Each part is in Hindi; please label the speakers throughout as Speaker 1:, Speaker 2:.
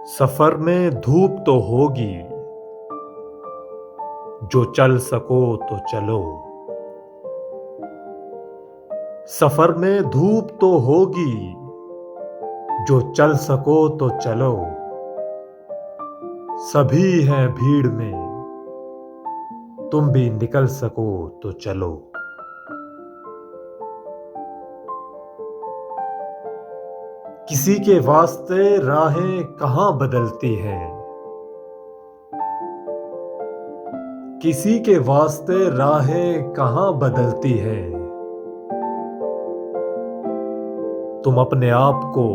Speaker 1: सफर में धूप तो होगी, जो चल सको तो चलो। सफर में धूप तो होगी, जो चल सको तो चलो। सभी हैं भीड़ में, तुम भी निकल सको तो चलो। किसी के वास्ते राहें कहां बदलती हैं, किसी के वास्ते राहें कहां बदलती हैं। तुम अपने आप को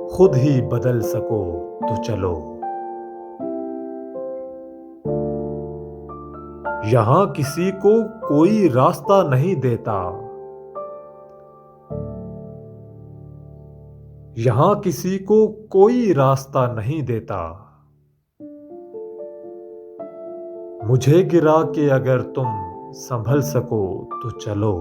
Speaker 1: खुद ही बदल सको तो चलो। यहां किसी को कोई रास्ता नहीं देता, यहां किसी को कोई रास्ता नहीं देता। मुझे गिरा के अगर तुम संभल सको तो चलो।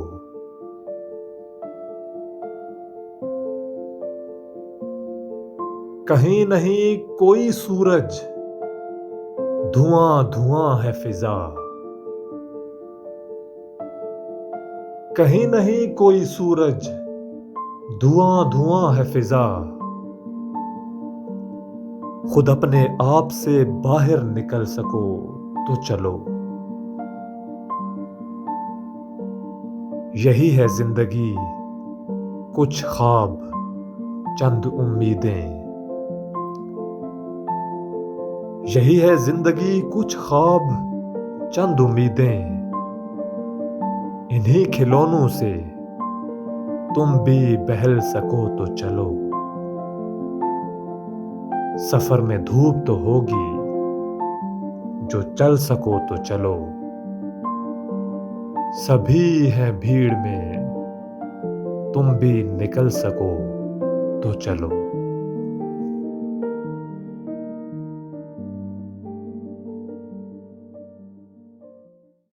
Speaker 1: कहीं नहीं कोई सूरज, धुआं धुआं है फिजा। कहीं नहीं कोई सूरज, धुआं धुआं है फिजा। खुद अपने आप से बाहर निकल सको तो चलो। यही है जिंदगी, कुछ ख्वाब, चंद उम्मीदें। यही है जिंदगी, कुछ ख्वाब, चंद उम्मीदें। इन्हीं खिलौनों से तुम भी बहल सको तो चलो। सफर में धूप तो होगी, जो चल सको तो चलो। सभी हैं भीड़ में, तुम भी निकल सको तो चलो।